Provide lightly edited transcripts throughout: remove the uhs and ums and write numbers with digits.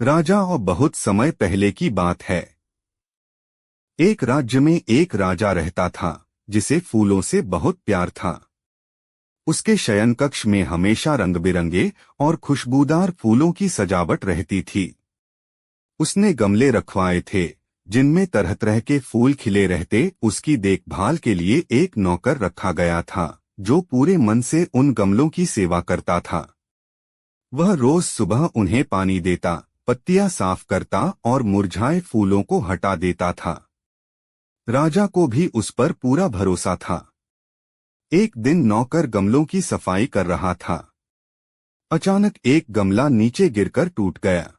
राजा और बहुत समय पहले की बात है। एक राज्य में एक राजा रहता था जिसे फूलों से बहुत प्यार था। उसके शयन कक्ष में हमेशा रंग बिरंगे और खुशबूदार फूलों की सजावट रहती थी। उसने गमले रखवाए थे जिनमें तरह तरह के फूल खिले रहते। उसकी देखभाल के लिए एक नौकर रखा गया था जो पूरे मन से उन गमलों की सेवा करता था। वह रोज सुबह उन्हें पानी देता, पत्तियां साफ करता और मुरझाए फूलों को हटा देता था। राजा को भी उस पर पूरा भरोसा था। एक दिन नौकर गमलों की सफाई कर रहा था। अचानक एक गमला नीचे गिरकर टूट गया।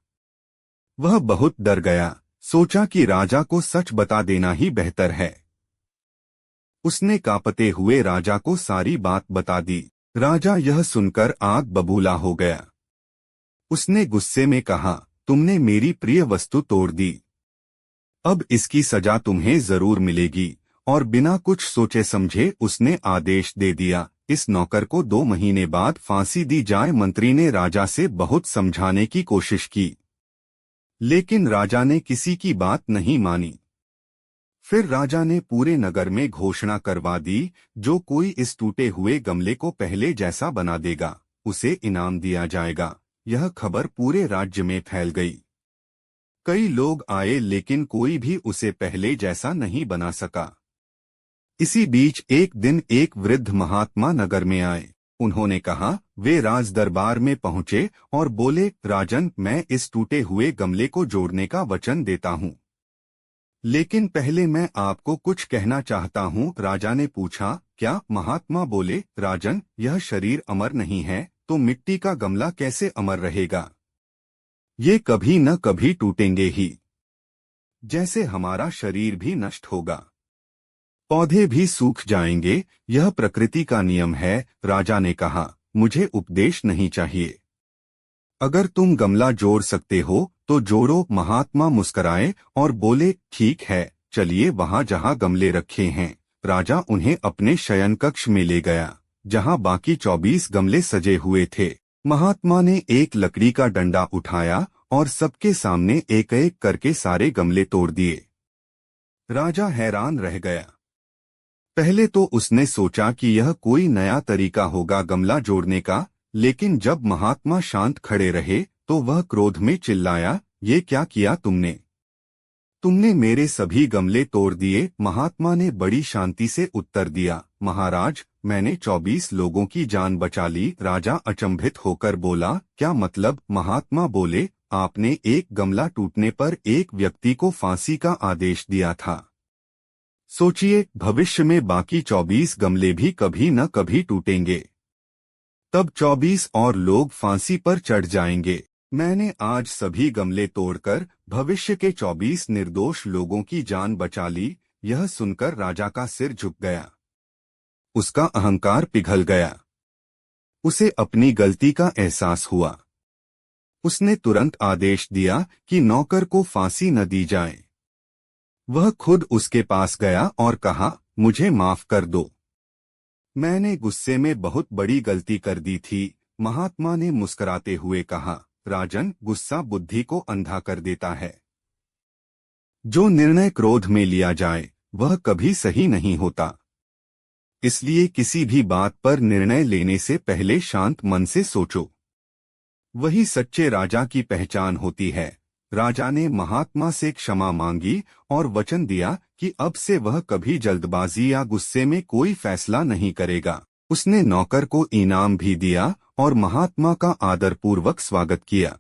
वह बहुत डर गया, सोचा कि राजा को सच बता देना ही बेहतर है। उसने कांपते हुए राजा को सारी बात बता दी। राजा यह सुनकर आग बबूला हो गया। उसने गुस्से में कहा, तुमने मेरी प्रिय वस्तु तोड़ दी, अब इसकी सजा तुम्हें जरूर मिलेगी। और बिना कुछ सोचे समझे उसने आदेश दे दिया, इस नौकर को 2 महीने बाद फांसी दी जाए। मंत्री ने राजा से बहुत समझाने की कोशिश की, लेकिन राजा ने किसी की बात नहीं मानी। फिर राजा ने पूरे नगर में घोषणा करवा दी, जो कोई इस टूटे हुए गमले को पहले जैसा बना देगा उसे इनाम दिया जाएगा। यह खबर पूरे राज्य में फैल गई। कई लोग आए लेकिन कोई भी उसे पहले जैसा नहीं बना सका। इसी बीच एक दिन एक वृद्ध महात्मा नगर में आए। उन्होंने कहा, वे राज दरबार में पहुंचे और बोले, राजन, मैं इस टूटे हुए गमले को जोड़ने का वचन देता हूं, लेकिन पहले मैं आपको कुछ कहना चाहता हूं। राजा ने पूछा, क्या? महात्मा बोले, राजन, यह शरीर अमर नहीं है तो मिट्टी का गमला कैसे अमर रहेगा? ये कभी न कभी टूटेंगे ही, जैसे हमारा शरीर भी नष्ट होगा, पौधे भी सूख जाएंगे, यह प्रकृति का नियम है। राजा ने कहा, मुझे उपदेश नहीं चाहिए, अगर तुम गमला जोड़ सकते हो तो जोड़ो। महात्मा मुस्कराए और बोले, ठीक है, चलिए वहां जहां गमले रखे हैं। राजा उन्हें अपने शयन कक्ष में ले गया जहां बाकी 24 गमले सजे हुए थे। महात्मा ने एक लकड़ी का डंडा उठाया और सबके सामने एक एक करके सारे गमले तोड़ दिए। राजा हैरान रह गया। पहले तो उसने सोचा कि यह कोई नया तरीका होगा गमला जोड़ने का, लेकिन जब महात्मा शांत खड़े रहे तो वह क्रोध में चिल्लाया, ये क्या किया तुमने? तुमने मेरे सभी गमले तोड़ दिए। महात्मा ने बड़ी शांति से उत्तर दिया, महाराज, मैंने 24 लोगों की जान बचा ली। राजा अचंभित होकर बोला, क्या मतलब? महात्मा बोले, आपने एक गमला टूटने पर एक व्यक्ति को फांसी का आदेश दिया था। सोचिए, भविष्य में बाकी 24 गमले भी कभी न कभी टूटेंगे, तब 24 और लोग फांसी पर चढ़ जाएंगे। मैंने आज सभी गमले तोड़कर भविष्य के 24 निर्दोष लोगों की जान बचा ली। यह सुनकर राजा का सिर झुक गया। उसका अहंकार पिघल गया। उसे अपनी गलती का एहसास हुआ। उसने तुरंत आदेश दिया कि नौकर को फांसी न दी जाए। वह खुद उसके पास गया और कहा, मुझे माफ कर दो, मैंने गुस्से में बहुत बड़ी गलती कर दी थी। महात्मा ने मुस्कुराते हुए कहा, राजन, गुस्सा बुद्धि को अंधा कर देता है। जो निर्णय क्रोध में लिया जाए वह कभी सही नहीं होता। इसलिए किसी भी बात पर निर्णय लेने से पहले शांत मन से सोचो। वही सच्चे राजा की पहचान होती है। राजा ने महात्मा से क्षमा मांगी और वचन दिया कि अब से वह कभी जल्दबाजी या गुस्से में कोई फैसला नहीं करेगा। उसने नौकर को इनाम भी दिया और महात्मा का आदरपूर्वक स्वागत किया।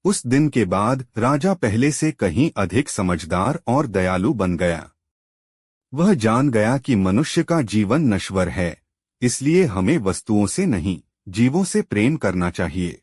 उस दिन के बाद राजा पहले से कहीं अधिक समझदार और दयालु बन गया। वह जान गया कि मनुष्य का जीवन नश्वर है, इसलिए हमें वस्तुओं से नहीं, जीवों से प्रेम करना चाहिए।